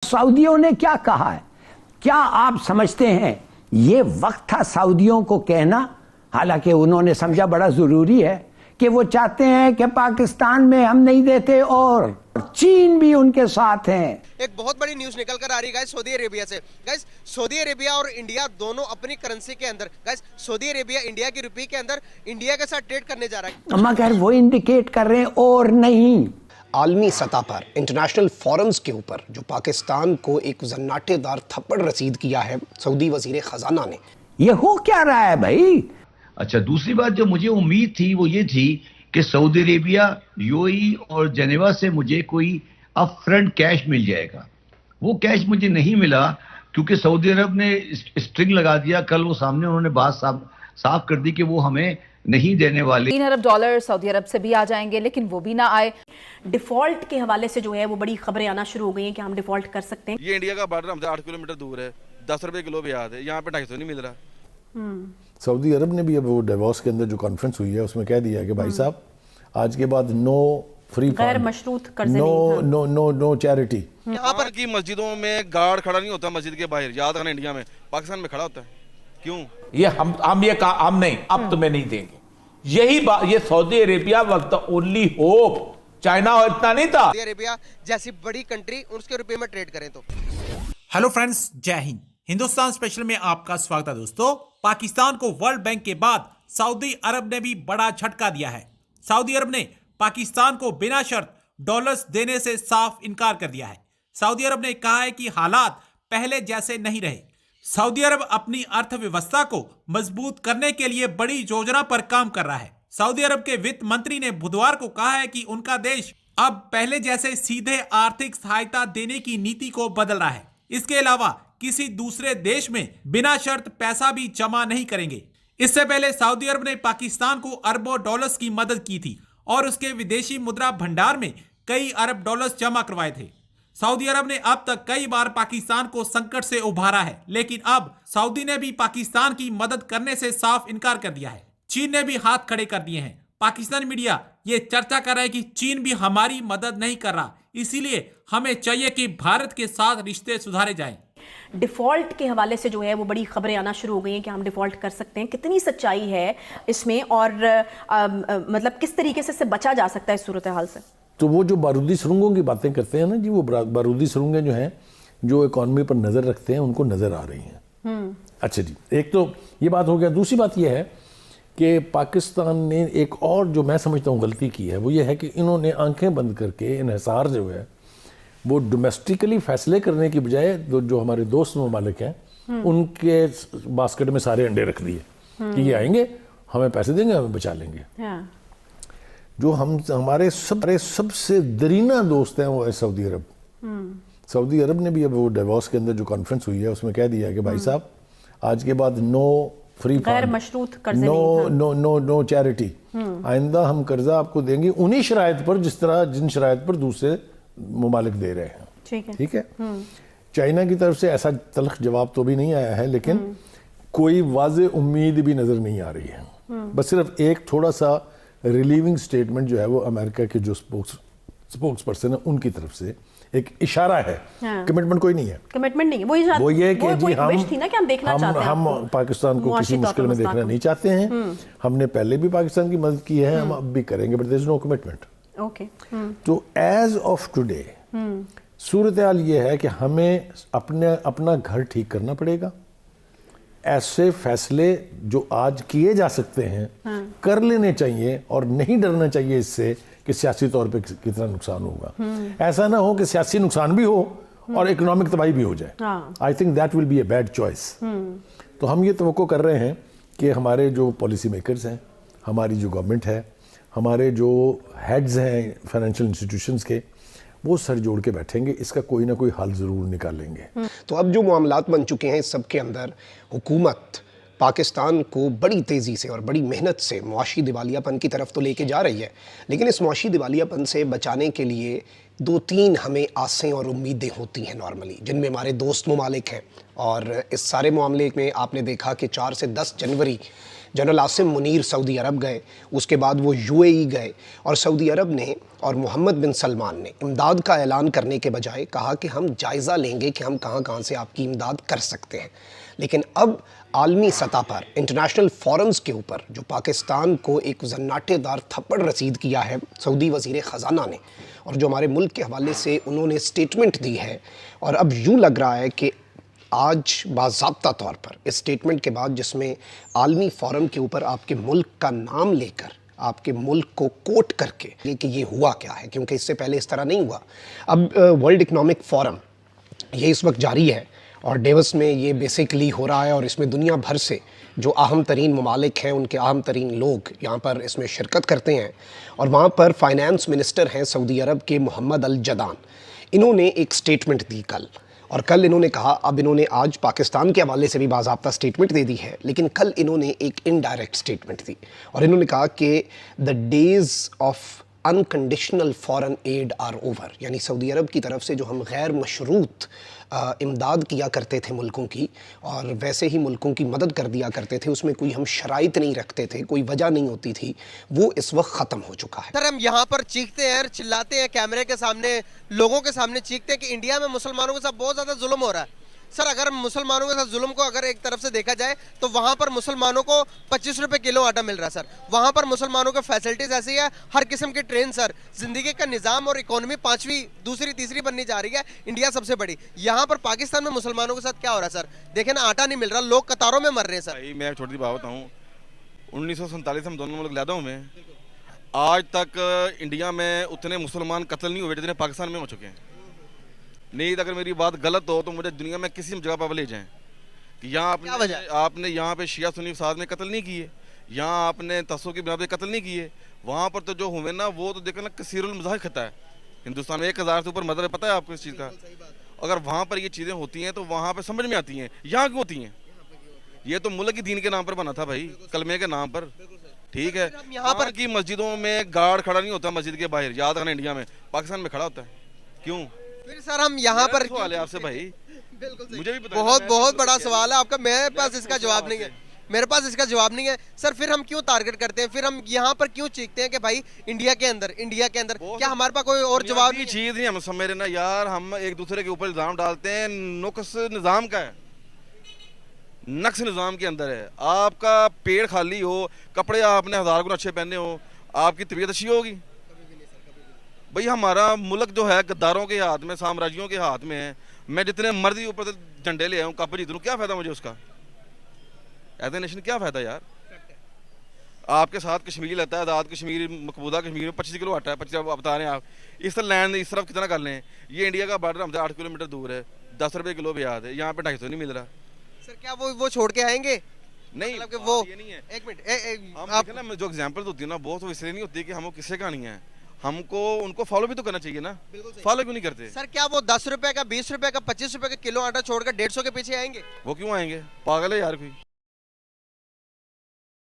सऊदियों ने क्या कहा है? क्या आप समझते हैं ये वक्त था सऊदियों को कहना, हालांकि उन्होंने समझा बड़ा जरूरी है कि वो चाहते हैं कि पाकिस्तान में हम नहीं देते और चीन भी उनके साथ हैं। एक बहुत बड़ी न्यूज निकल कर आ रही है गाइस सऊदी अरेबिया से। गाइस सऊदी अरेबिया और इंडिया दोनों अपनी करेंसी के अंदर, गाइस सऊदी अरेबिया इंडिया की रुपये के अंदर इंडिया के साथ ट्रेड करने जा रहा है। मगर वो इंडिकेट कर रहे हैं और नहीं। आलमी सतह पर इंटरनेशनल फोरम्स के ऊपर जो पाकिस्तान को एक जन्नाटेदार थप्पड़ रसीद किया है सऊदी वजीर खजाना ने, ये हो क्या रहा है भाई? अच्छा, दूसरी बात जो मुझे उम्मीद थी वो ये थी कि सऊदी अरेबिया, यूएई और जेनेवा से मुझे कोई अप फ्रंट कैश मिल जाएगा। वो कैश मुझे नहीं मिला क्योंकि सऊदी अरब ने स्ट्रिंग लगा दिया। कल वो सामने उन्होंने बात साफ कर दी कि वो हमें नहीं देने वाले। $3 अरब सऊदी अरब से भी आ जाएंगे, लेकिन वो भी ना आए। डिफॉल्ट के हवाले से जो है वो बड़ी खबरें आना शुरू हो गई हैं कि हम डिफॉल्ट कर सकते हैं। ये इंडिया का बॉर्डर हमसे 8 किलोमीटर दूर है, 10 रुपए किलो ब्याज है, यहाँ पे 250 नहीं मिल रहा। सऊदी अरब ने भी अब वो डेवोस के अंदर जो कॉन्फ्रेंस हुई है उसमें कह दिया है कि भाई साहब आज के बाद नो फ्री गैर मशरूत कर्जे, नो चैरिटी। यहाँ पर की मस्जिदों में गार्ड खड़ा नहीं होता मस्जिद के बाहर, याद रखना इंडिया में, पाकिस्तान में खड़ा होता है। क्यों? ये हम ये कहा हम नहीं, अब तुम्हें नहीं देंगे। यही बात, ये सऊदी अरेबिया वक्त ओनली होप, चाइना और इतना नहीं था। सऊदी अरेबिया जैसी बड़ी कंट्री उसके रुपये में ट्रेड करें तो। हेलो फ्रेंड्स, जय हिंद। हिंदुस्तान स्पेशल में आपका स्वागत है दोस्तों। पाकिस्तान को वर्ल्ड बैंक के बाद सऊदी अरब ने भी बड़ा झटका दिया है। सऊदी अरब ने पाकिस्तान को बिना शर्त डॉलर्स देने से साफ इनकार कर दिया है। सऊदी अरब ने कहा है कि हालात पहले जैसे नहीं रहे। सऊदी अरब अपनी अर्थव्यवस्था को मजबूत करने के लिए बड़ी योजना पर काम कर रहा है। सऊदी अरब के वित्त मंत्री ने बुधवार को कहा है कि उनका देश अब पहले जैसे सीधे आर्थिक सहायता देने की नीति को बदल रहा है। इसके अलावा किसी दूसरे देश में बिना शर्त पैसा भी जमा नहीं करेंगे। इससे पहले सऊदी अरब ने पाकिस्तान को अरबों डॉलर्स की मदद की थी और उसके विदेशी मुद्रा भंडार में कई अरब डॉलर्स जमा करवाए थे। सऊदी अरब ने अब तक कई बार पाकिस्तान को संकट से उभारा है, लेकिन अब सऊदी ने भी पाकिस्तान की मदद करने से साफ इनकार कर दिया है। चीन ने भी हाथ खड़े कर दिए हैं। पाकिस्तानी मीडिया ये चर्चा कर रहा है कि चीन भी हमारी मदद नहीं कर रहा, इसीलिए हमें चाहिए कि भारत के साथ रिश्ते सुधारे जाएं। डिफॉल्ट के हवाले से जो है वो बड़ी खबरें आना शुरू हो गई हैं कि हम डिफॉल्ट कर सकते हैं। कितनी सच्चाई है इसमें और मतलब किस तरीके से इससे बचा जा सकता है इस सूरत हाल से? तो वो जो बारूदी सुरंगों की बातें करते हैं ना जी, वो बारूदी सुरंगें जो हैं जो इकॉनमी पर नज़र रखते हैं उनको नज़र आ रही हैं। अच्छा जी, एक तो ये बात हो गया। दूसरी बात ये है कि पाकिस्तान ने एक और जो मैं समझता हूँ गलती की है वो ये है कि इन्होंने आंखें बंद करके इन्हिसार जो है वो डोमेस्टिकली फैसले करने की बजाय जो हमारे दोस्त ममालिक हैं उनके बास्केट में सारे अंडे रख दिए कि ये आएंगे, हमें पैसे देंगे, हमें बचा लेंगे। जो हमारे सबसे दरीना दोस्त हैं वो है सऊदी अरब। सऊदी अरब ने भी अब वो डेवोस के अंदर जो कॉन्फ्रेंस हुई है उसमें कह दिया है कि भाई साहब आज के बाद नो फ्री गैर मशरूत कर्जे, नो चैरिटी। आइंदा हम कर्जा आपको देंगे उन्हीं शराइत पर जिन शराइत पर दूसरे ममालिक दे रहे हैं। ठीक है। चाइना की तरफ से ऐसा तल्ख जवाब तो भी नहीं आया है, लेकिन कोई वाज़े उम्मीद भी नजर नहीं आ रही है। बस सिर्फ एक थोड़ा सा रिलीविंग स्टेटमेंट जो है वो अमेरिका के जो स्पोक्स पर्सन है उनकी तरफ से एक इशारा है। कमिटमेंट कोई नहीं है। कमिटमेंट नहीं है। वो ये कि जी हम पाकिस्तान को किसी मुश्किल में देखना नहीं चाहते हैं। हमने पहले भी पाकिस्तान की मदद की है, हम अब भी करेंगे, but there is no commitment. तो एज ऑफ टुडे सूरत हाल ये है कि हमें अपना घर ठीक करना पड़ेगा। ऐसे फैसले जो आज किए जा सकते हैं कर लेने चाहिए और नहीं डरना चाहिए इससे कि सियासी तौर पे कितना नुकसान होगा। ऐसा ना हो कि सियासी नुकसान भी हो और इकोनॉमिक तबाही भी हो जाए। I think that will be a bad choice. तो हम ये तवक्को कर रहे हैं कि हमारे जो पॉलिसी मेकर्स हैं, हमारी जो गवर्नमेंट है, हमारे जो हेड्स हैं फाइनेंशियल इंस्टीट्यूशंस के, वो सर जोड़ के बैठेंगे, इसका कोई ना कोई हल ज़रूर निकालेंगे। तो अब जो मामलात बन चुके हैं इस सब के अंदर हुकूमत पाकिस्तान को बड़ी तेज़ी से और बड़ी मेहनत से मुआशी दिवालियापन की तरफ तो लेके जा रही है, लेकिन इस मुआशी दिवालियापन से बचाने के लिए 2-3 हमें आसें और उम्मीदें होती हैं नॉर्मली, जिनमें हमारे दोस्त ममालिक हैं। और इस सारे मामले में आपने देखा कि 4 से 10 जनवरी जनरल आसिम मुनीर सऊदी अरब गए, उसके बाद वो यूएई गए और सऊदी अरब ने और मोहम्मद बिन सलमान ने इमदाद का ऐलान करने के बजाय कहा कि हम जायज़ा लेंगे कि हम कहाँ कहाँ से आपकी इमदाद कर सकते हैं। लेकिन अब आलमी सतह पर इंटरनेशनल फोरम्स के ऊपर जो पाकिस्तान को एक जन्नाटेदार थप्पड़ रसीद किया है सऊदी वज़ीर ख़ज़ाना ने, और जो हमारे मुल्क के हवाले से उन्होंने स्टेटमेंट दी है, और अब यूँ लग रहा है कि आज बाज़ाब्ता तौर पर इस स्टेटमेंट के बाद जिसमें आलमी फोरम के ऊपर आपके मुल्क का नाम लेकर आपके मुल्क को कोट करके कि ये हुआ क्या है, क्योंकि इससे पहले इस तरह नहीं हुआ। अब वर्ल्ड इकनॉमिक फोरम ये इस वक्त जारी है और डेवस में ये बेसिकली हो रहा है और इसमें दुनिया भर से जो अहम तरीन ममालिक हैं उनके अहम तरीन लोग यहाँ पर इसमें शिरकत करते हैं। और वहाँ पर फाइनेंस मिनिस्टर हैं सऊदी अरब के मोहम्मद अल जदान, इन्होंने एक स्टेटमेंट दी कल, और कल इन्होंने कहा, अब इन्होंने आज पाकिस्तान के हवाले से भी बाज़ाब्ता स्टेटमेंट दे दी है, लेकिन कल इन्होंने एक इनडायरेक्ट स्टेटमेंट दी और इन्होंने कहा कि the days of unconditional foreign aid are over, यानी सऊदी अरब की तरफ से जो हम गैर मशरूत इमदाद किया करते थे मुल्कों की और वैसे ही मुल्कों की मदद कर दिया करते थे, उसमें कोई हम शराइत नहीं रखते थे, कोई वजह नहीं होती थी, वो इस वक्त ख़त्म हो चुका है। सर हम यहाँ पर चीखते हैं, चिल्लाते हैं, कैमरे के सामने, लोगों के सामने चीखते हैं कि इंडिया में मुसलमानों के साथ बहुत ज़्यादा जुल्म हो रहा है। सर अगर मुसलमानों के साथ जुल्म को अगर एक तरफ से देखा जाए तो वहाँ पर मुसलमानों को 25 रुपए किलो आटा मिल रहा है सर, वहाँ पर मुसलमानों के फैसिलिटीज़ ऐसी है, हर किस्म की ट्रेन सर, ज़िंदगी का निज़ाम और इकोनॉमी 5वीं, दूसरी, तीसरी बननी जा रही है, इंडिया सबसे बड़ी। यहाँ पर पाकिस्तान में मुसलमानों के साथ क्या हो रहा है सर? देखें ना, आटा नहीं मिल रहा, लोग कतारों में मर रहे हैं सर। भाई मैं छोटी सी बात बताऊँ, 1947 हम दोनों मुल्क लादा हूँ मैं, आज तक इंडिया में उतने मुसलमान कत्ल नहीं हुए जितने पाकिस्तान में हो चुके हैं। नहीं, अगर मेरी बात गलत हो तो मुझे दुनिया में किसी जगह पर ले जाएं कि यहाँ आपने यहाँ पे शिया सुन्नी साथ में कत्ल नहीं किए, यहाँ आपने तस्सुब की बिना पे कत्ल नहीं किए, वहाँ पर तो जो हुए ना वो तो देखे ना कसीरुल मज़ाहिक खता है। हिंदुस्तान में 1000 से ऊपर मज़हब है, पता है आपको इस चीज़ का? अगर वहाँ पर ये चीज़ें होती हैं तो वहाँ पर समझ में आती हैं, यहाँ क्यों होती हैं? ये तो मुल्क की दीन के नाम पर बना था भाई, कलमे के नाम पर, ठीक है। यहाँ पर की मस्जिदों में गार्ड खड़ा नहीं होता मस्जिद के बाहर, याद रखना, इंडिया में, पाकिस्तान में खड़ा होता है, क्यों? फिर सर हम यहाँ पर सवाल है आपसे भाई, मुझे भी पता, बहुत बड़ा सवाल है आपका, मेरे पास इसका जवाब नहीं है, मेरे पास इसका जवाब नहीं है सर। फिर हम क्यों टारगेट करते हैं, फिर हम यहाँ पर क्यों चीखते हैं कि भाई इंडिया के अंदर क्या हमारे पास कोई और जवाब नहीं? चीज नहीं हम समझ रहे ना यार, हम एक दूसरे के ऊपर इल्जाम डालते हैं, नुक्स निज़ाम का है, नक्स निज़ाम के अंदर है। आपका पेट खाली हो, कपड़े आपने 1000 गुना अच्छे पहने हो, आपकी तबीयत अच्छी होगी? भाई हमारा मुल्क जो है गद्दारों के हाथ में, साम्राज्यों के हाथ में है। मैं जितने मर्जी ऊपर से झंडे ले आऊँ, कप जीत लूँ, क्या फ़ायदा मुझे उसका? एज ए नेशन क्या फ़ायदा यार? आपके साथ कश्मीर लेता है, आज़ाद कश्मीर, मकबूजा कश्मीर में 25 किलो आटा है, 25 बता रहे हैं आप, इस लैंड इस तरफ कितना कर लें? ये इंडिया का बॉर्डर हमसे 8 किलोमीटर दूर है, 10 रुपये किलो भी याद है, यहाँ पे 250 नहीं मिल रहा। सर क्या वो छोड़ के आएंगे? नहीं, मतलब कि वो ये नहीं है। एक मिनट, आप ना जो एग्जाम्पल होती है ना, वो तो इसलिए नहीं होती कि हम किससे कहानी है, हमको उनको फॉलो भी तो करना चाहिए ना, फॉलो क्यों नहीं करते? सर क्या वो 10 रुपए का, 20 रुपए का, 25 रुपए का किलो आटा छोड़कर 150 के पीछे आएंगे? वो क्यों आएंगे? पागल है यार कोई।